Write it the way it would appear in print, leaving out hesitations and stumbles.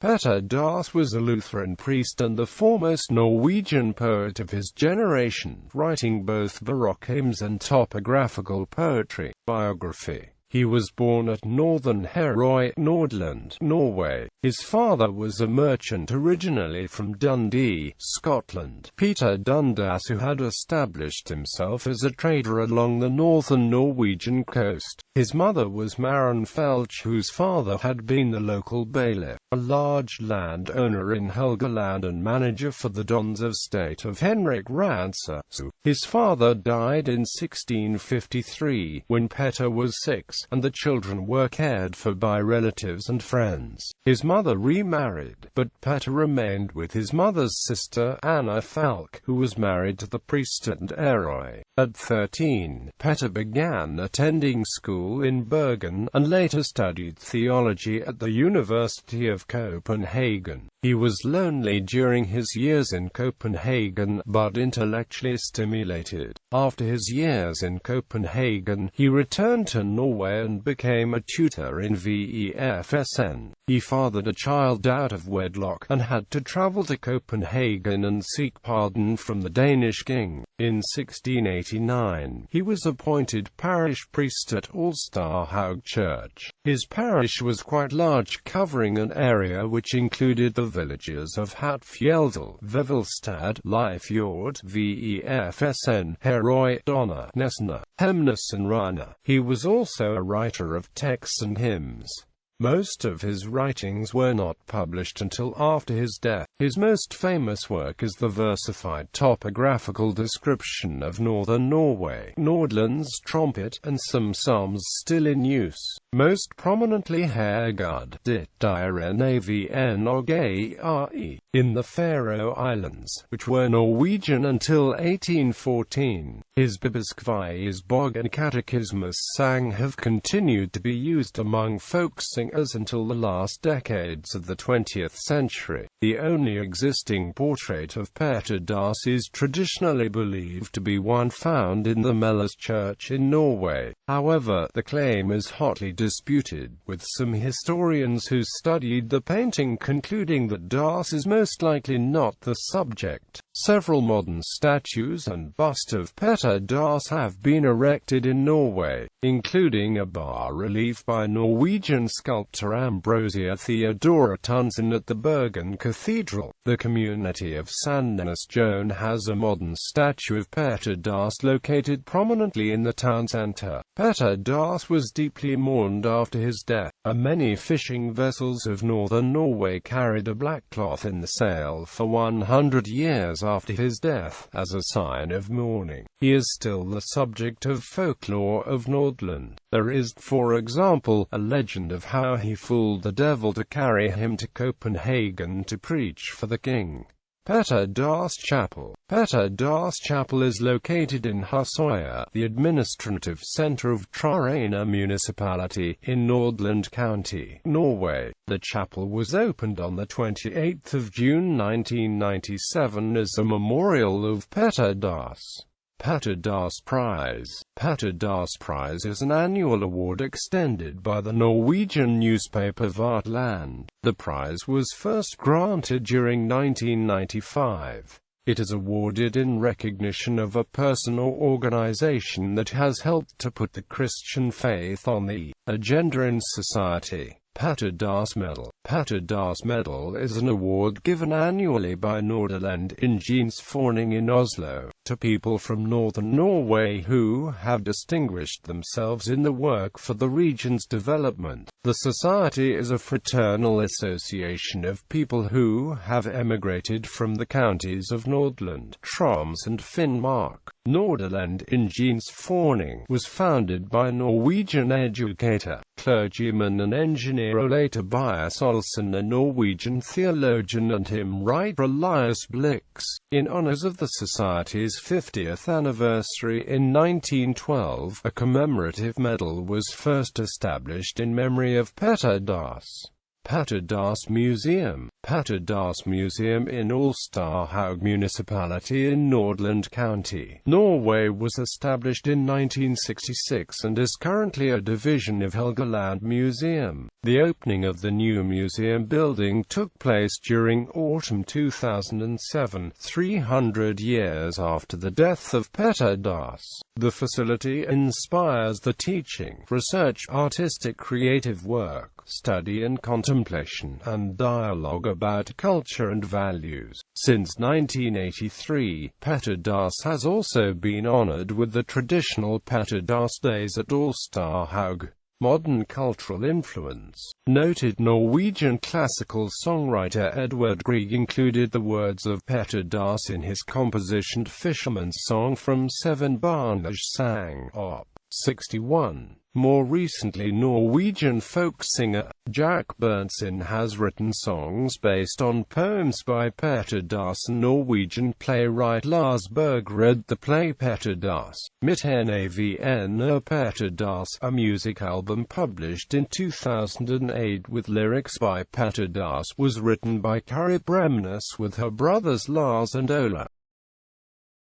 Pattered Das was a Lutheran priest and the foremost Norwegian poet of his generation, writing both baroque hymns and topographical poetry. Biography. He was born at Northern Herøy, Nordland, Norway. His father was a merchant originally from Dundee, Scotland, Peter Dundas, who had established himself as a trader along the northern Norwegian coast. His mother was Maren Felch, whose father had been the local bailiff, a large landowner in Helgeland and manager for the Dons of State of Henrik Ransa. His father died in 1653, when Petter was 6, and the children were cared for by relatives and friends. His mother remarried, but Petter remained with his mother's sister, Anna Falk, who was married to the priest at Herøy. At 13, Petter began attending school in Bergen, and later studied theology at the University of Copenhagen. He was lonely during his years in Copenhagen, but intellectually stimulated. After his years in Copenhagen, he returned to Norway and became a tutor in VEFSN. He fathered a child out of wedlock, and had to travel to Copenhagen and seek pardon from the Danish king. In 1689, he was appointed parish priest at Alstahaug Church. His parish was quite large, covering an area which included the villages of Hatfjeldal, Vevelstad, Leifjord, VEFSN, Herøy, Donna, Nesna, Hemnes and Rana. He was also a writer of texts and hymns. Most of his writings were not published until after his death. His most famous work is the versified topographical description of northern Norway, Nordland's trumpet, and some psalms still in use. Most prominently Herregud, ditt Diren Avn og Are, in the Faroe Islands, which were Norwegian until 1814. His Bibeskvejsbog and Catechismus sang have continued to be used among folk singers until the last decades of the 20th century. The only existing portrait of Pattered Das is traditionally believed to be one found in the Mellas Church in Norway. However, the claim is hotly disputed, with some historians who studied the painting concluding that Das is most likely not the subject. Several modern statues and bust of Pattered Das have been erected in Norway, including a bas-relief by Norwegian sculptor Ambrosia Theodora Tunsen at the Bergen Cathedral. The community of Sandnesjøen has a modern statue of Pattered Das located prominently in the town centre. Pattered Das was deeply mourned after his death. Many fishing vessels of northern Norway carried a black cloth in the sail for 100 years after his death, as a sign of mourning. He is still the subject of folklore of Nordland. There is, for example, a legend of how he fooled the devil to carry him to Copenhagen to preach for the king. Patidar Chapel. Patidar Das Chapel is located in Husøya, the administrative center of Trondheim municipality, in Nordland County, Norway. The chapel was opened on the 28th of June 1997 as a memorial of Pattered Das. Patidar Prize. Patidar Prize is an annual award extended by the Norwegian newspaper Vartland. The prize was first granted during 1995. It is awarded in recognition of a person or organization that has helped to put the Christian faith on the agenda in society. Pattered Das Medal. Pattered Das Medal is an award given annually by Nordaland Ingeniørsforening in Oslo, to people from northern Norway who have distinguished themselves in the work for the region's development. The society is a fraternal association of people who have emigrated from the counties of Nordland, Troms and Finnmark. Nordaland Ingeniørsforening was founded by Norwegian educator, clergyman and engineer Ole Tobias Olsen, a Norwegian theologian, and hymn writer Elias Blix. In honors of the society's 50th anniversary in 1912, a commemorative medal was first established in memory of Pattered Das. Pattered Das Museum. Pattered Das Museum in Ulstadhaug municipality in Nordland County, Norway was established in 1966 and is currently a division of Helgeland Museum. The opening of the new museum building took place during autumn 2007, 300 years after the death of Pattered Das. The facility inspires the teaching, research, artistic creative work, study and contemplation, and dialogue about culture and values. Since 1983, Pattered Das has also been honored with the traditional Pattered Das Days at Ulstadhaug. Modern cultural influence. Noted Norwegian classical songwriter Edvard Grieg included the words of Pattered Das in his composition Fisherman's Song from Seven Barnage sang, Op. 61. More recently, Norwegian folk singer Jack Berntsen has written songs based on poems by Pattered Das, and Norwegian playwright Lars Berg read the play Pattered Das, Mitt Navn Pattered Das, a music album published in 2008 with lyrics by Pattered Das, was written by Kari Bremnes with her brothers Lars and Ola.